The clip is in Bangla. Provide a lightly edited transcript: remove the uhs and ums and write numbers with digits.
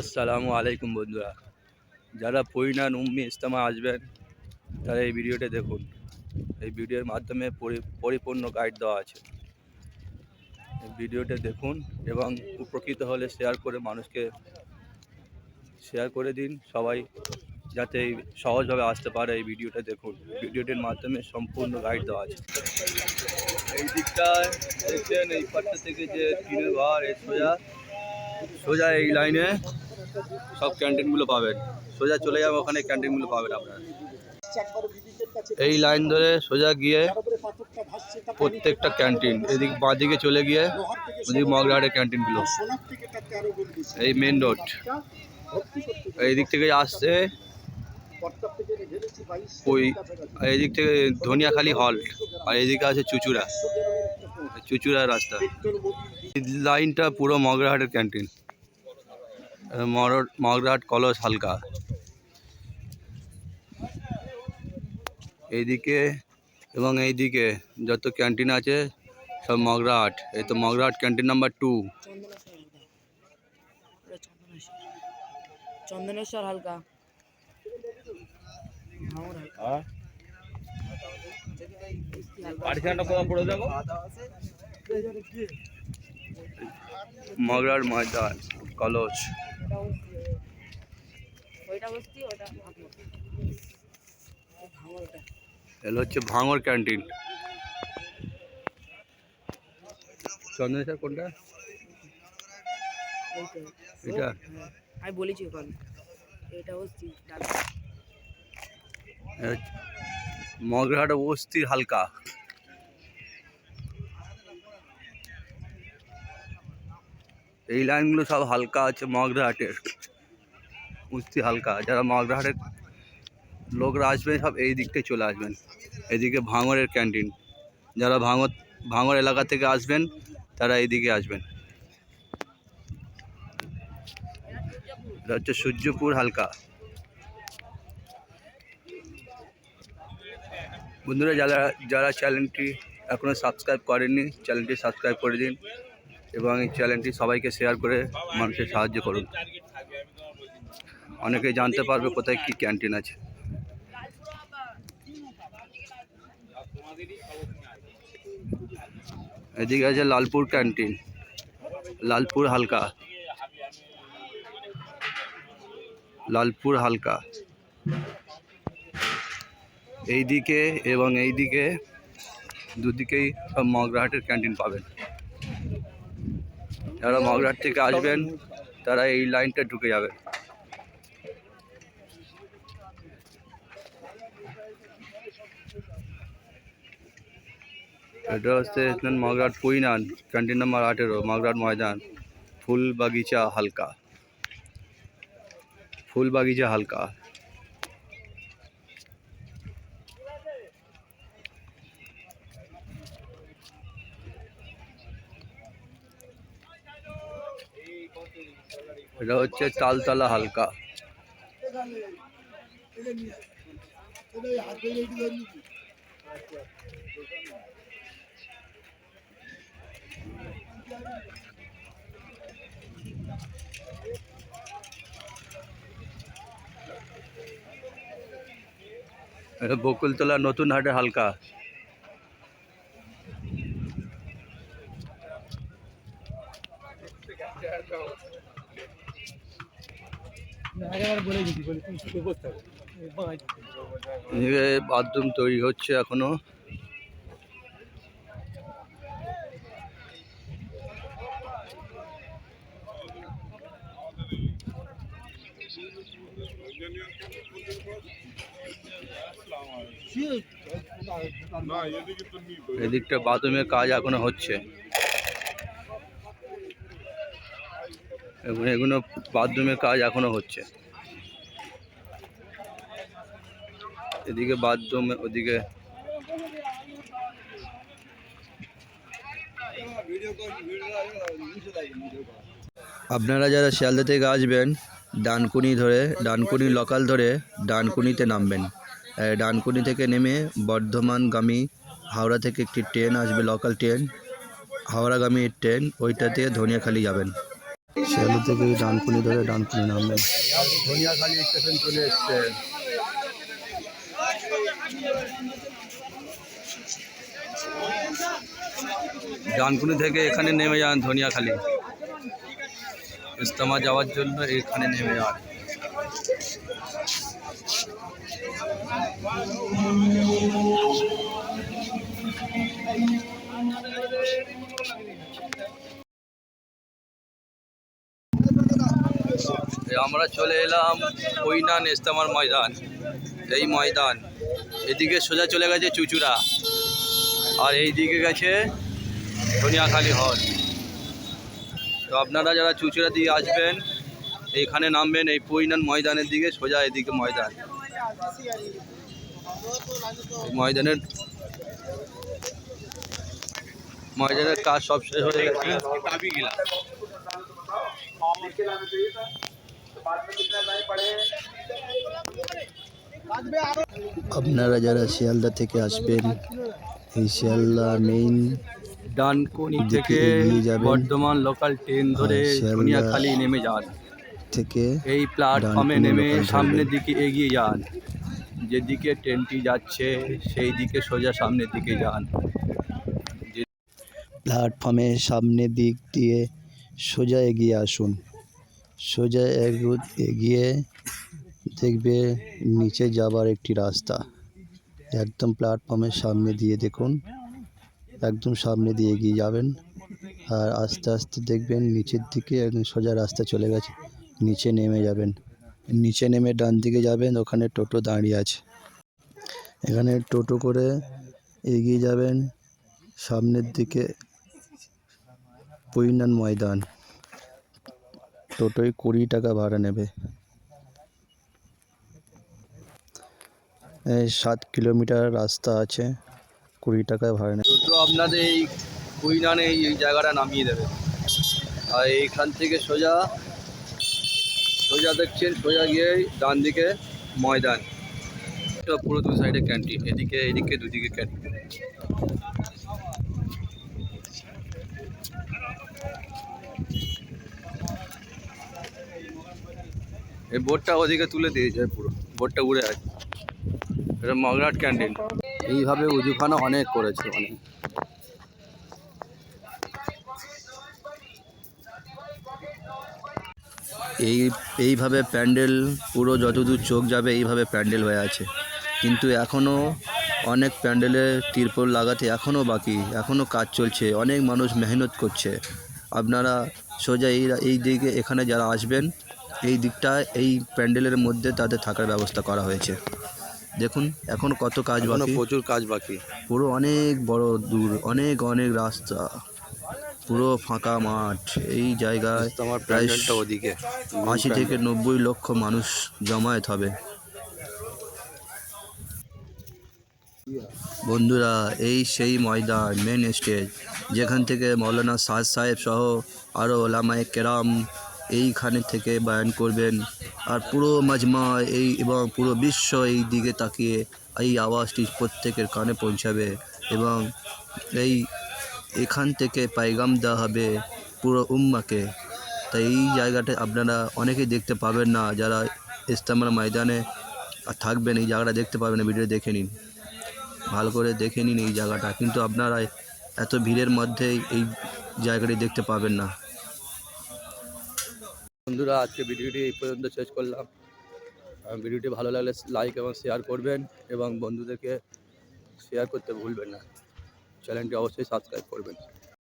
আসসালামু আলাইকুম বন্ধুরা, যারা পরিণাম উম্মি ইজতেমা আসবেন তারা এই ভিডিওটা দেখুন। এই ভিডিওর মাধ্যমে পরিপূর্ণ গাইড দেওয়া আছে। এই ভিডিওটা দেখুন এবং উপকৃত হলে শেয়ার করে মানুষকে শেয়ার করে দিন, সবাই যাতে এই সহজভাবে আসতে পারে। এই ভিডিওটা দেখুন, ভিডিওটির মাধ্যমে সম্পূর্ণ গাইড দেওয়া আছে। এই দিকটায় দেখছেন, এই পাটটা থেকে যে টিনের ঘর, এই সোজা এই লাইনে সব ক্যান্টিনগুলো পাবেন। সোজা চলে যাবে, ওখানে ক্যান্টিনগুলো পাবেন আপনারা। এই লাইন ধরে সোজা গিয়ে প্রত্যেকটা ক্যান্টিন, এদিক বাঁদিকে চলে গিয়ে ওদিক মগরাহাটের ক্যান্টিনগুলো, এই মেন রোড। এই দিক থেকে আসছে ওই এইদিক থেকে ধনিয়াখালী হল্ট, আর এইদিকে আছে চুচুড়া রাস্তা। এই লাইনটা পুরো মগরাহাটের ক্যান্টিন, মগরাহাট কলস হালকা। এইদিকে এবং এইদিকে যত ক্যান্টিন আছে সব মগরাহাট। এই তো মগরাহাট ক্যান্টিন নাম্বার 2, চন্দনেশ্বর হালকা। মগরাহাট ময়দান কলস। এগুলো হচ্ছে ভাঙর ক্যান্টিন। চন্দনেশ্বর কোনটা? এটা আমি বলেছি ওখানে, এটা হচ্ছে মগরাহাট বস্তির হালকা। এই লাইনগুলো সব হালকা আছে মগরাহাটের, বস্তি হালকা। যারা মগরাহাটের লোকরা আসবেন সব এই দিকটায় চলে আসবেন, এদিকে ভাঙরের ক্যান্টিন। যারা ভাঙর এলাকা থেকে আসবেন তারা এইদিকে আসবেন। এটা হচ্ছে সূর্যপুর হালকা। বন্ধুরা, যারা চ্যানেলটি এখনও সাবস্ক্রাইব করেননি, চ্যানেলটি সাবস্ক্রাইব করে দিন এবং এই চ্যানেলটি সবাইকে শেয়ার করে মানুষের সাহায্য করুন। অনেকে জানতে পারবে কোথায় কি ক্যান্টিন আছে। এদিকে আছে লালপুর ক্যান্টিন, লালপুর হালকা। এইদিকে এবং এইদিকে দুদিকেই সব মগরাহাটের ক্যান্টিন পাবেন। যারা মগরাহাট থেকে আসবেন তারা এই লাইনটা ঢুকে যাবে। এটা হচ্ছে মগরাহাট পরিণাম ক্যান্টিন নাম্বার 18, মগরাহাট ময়দান, ফুল বাগিচা হালকা। এটা হচ্ছে তালতলা হালকা। এটা বকুলতলা নতুন হাটের হালকা। বাথরুম তৈরি হচ্ছে এখনো। এদিকটা বাথরুমের কাজ এখনো হচ্ছে, এগুলো বাথরুমের কাজ এখনো হচ্ছে। এদিকে বাথরুম, ওদিকে আপনারা যারা শিয়ালদা থেকে আসবেন ডানকুনি লোকাল ধরে ডানকুনিতে নামবেন। ডানকুনি থেকে নেমে বর্ধমানগামী হাওড়া থেকে একটি ট্রেন আসবে, লোকাল ট্রেন, হাওড়াগামী ট্রেন, ওইটাতে ধনিয়াখালী যাবেন। শিয়ালদা থেকে ডানকুনি ধরে ডানকুনি নামবেন। ধনিয়াখালী স্টেশন চলে এসছে। ডানকুনি থেকে এখানে নেমে যান ধনিয়াখালী, ইস্তেমা যাওয়ার জন্য এখানে নেমে যান। আমরা চলে এলাম কৈনান ইস্তেমার ময়দান। এই ময়দান এদিকে সোজা চলে গেছে চুচুড়া, আর এই দিকে গেছে ধনিয়াখালী হল। তো আপনারা যারা চুচুড়া দিয়ে আসবেন এইখানে নামবেন, এই কৈনান ময়দানের দিকে সোজা এদিকে ময়দান। ময়দানের কাজ সব শেষ হয়ে গেছে। আপনারা যারা শিয়ালদা থেকে আসবেন, এই শিয়ালদা মেইন ডানকুনি থেকে বর্ধমান লোকাল ট্রেন ধরে ধনিয়াখালী নেমে যান। থেকে এই প্ল্যাটফর্মে নেমে সামনের দিকে এগিয়ে যান, যেদিকে ট্রেনটি যাচ্ছে সেই দিকে সোজা সামনের দিকে যান। প্ল্যাটফর্মের সামনের দিক দিয়ে সোজা এগিয়ে আসুন। সোজা এগিয়ে দেখবে নিচে যাবার একটি রাস্তা, একদম প্ল্যাটফর্মের সামনে দিয়ে দেখুন, একদম সামনে দিয়ে এগিয়ে যাবেন। আর আস্তে আস্তে দেখবেন নিচের দিকে একদম সোজা রাস্তা চলে গেছে, নিচে নেমে যাবেন। নিচে নেমে ডান দিকে যাবেন, ওখানে টোটো দাঁড়িয়ে আছে। এখানে টোটো করে এগিয়ে যাবেন সামনের দিকে কৈনান ময়দান। টোটোয় 20 টাকা ভাড়া নেবে। 7 কিলোমিটার রাস্তা আছে, 20 টাকায় ভাড়া নেবে। টোটো আপনাদের এই কৈনানে এই জায়গাটা নামিয়ে দেবে। আর এইখান থেকে সোজা দেখছেন, সোজা গিয়ে ডান দিকে ময়দান। এটা পুরো দু সাইডে ক্যান্টিন, এদিকে দুদিকে ক্যান্টিন। এই বোর্ডটা ওদিকে তুলে দিয়েছে, পুরো বোর্ডটা উড়ে আছে। এটা মগরাট ক্যান্টিন। এইভাবে উজুখানা অনেক করেছে, অনেক। এইভাবে প্যান্ডেল পুরো যতদূর চোখ যাবে এইভাবে প্যান্ডেল হয়ে আছে। কিন্তু এখনও অনেক প্যান্ডেলে তিরপল লাগাতে এখনও বাকি, এখনও কাজ চলছে, অনেক মানুষ মেহনত করছে। আপনারা সোজা এই দিকে এখানে যারা আসবেন, এই দিকটা এই প্যান্ডেলের মধ্যে তাদের থাকার ব্যবস্থা করা হয়েছে। দেখুন এখন কত কাজ বাকি, প্রচুর কাজ বাকি। পুরো অনেক বড় দূর, অনেক রাস্তা, পুরো ফাঁকা মাঠ। এই জায়গায় প্রায় 80 থেকে 90 লক্ষ মানুষ জমায়েত হবে। বন্ধুরা, এই সেই ময়দান, মেন স্টেজ, যেখান থেকে মৌলানা সাদ সাহেব সহ আরও ওলামায়ে কেরাম এইখানে থেকে বয়ান করবেন। আর পুরো মাজমা এবং পুরো বিশ্ব এই দিকে তাকিয়ে এই আওয়াজটি প্রত্যেকের কানে পৌঁছাবে, এবং এখান থেকে পায়গাম দেওয়া হবে পুরো উম্মাকে। তাই এই জায়গাটা আপনারা অনেকেই দেখতে পাবেন না, যারা ইস্তেমার ময়দানে থাকবেন এই জায়গাটা দেখতে পাবেন। ভিডিও দেখে নিন, ভালো করে দেখে নিন এই জায়গাটা, কিন্তু আপনারা এত ভিড়ের মধ্যে এই জায়গাটি দেখতে পাবেন না। বন্ধুরা, আজকে ভিডিওটি এই পর্যন্ত শেষ করলাম। ভিডিওটি ভালো লাগলে লাইক এবং শেয়ার করবেন, এবং বন্ধুদেরকে শেয়ার করতে ভুলবেন না। চ্যানেলটি অবশ্যই সাবস্ক্রাইব করবেন।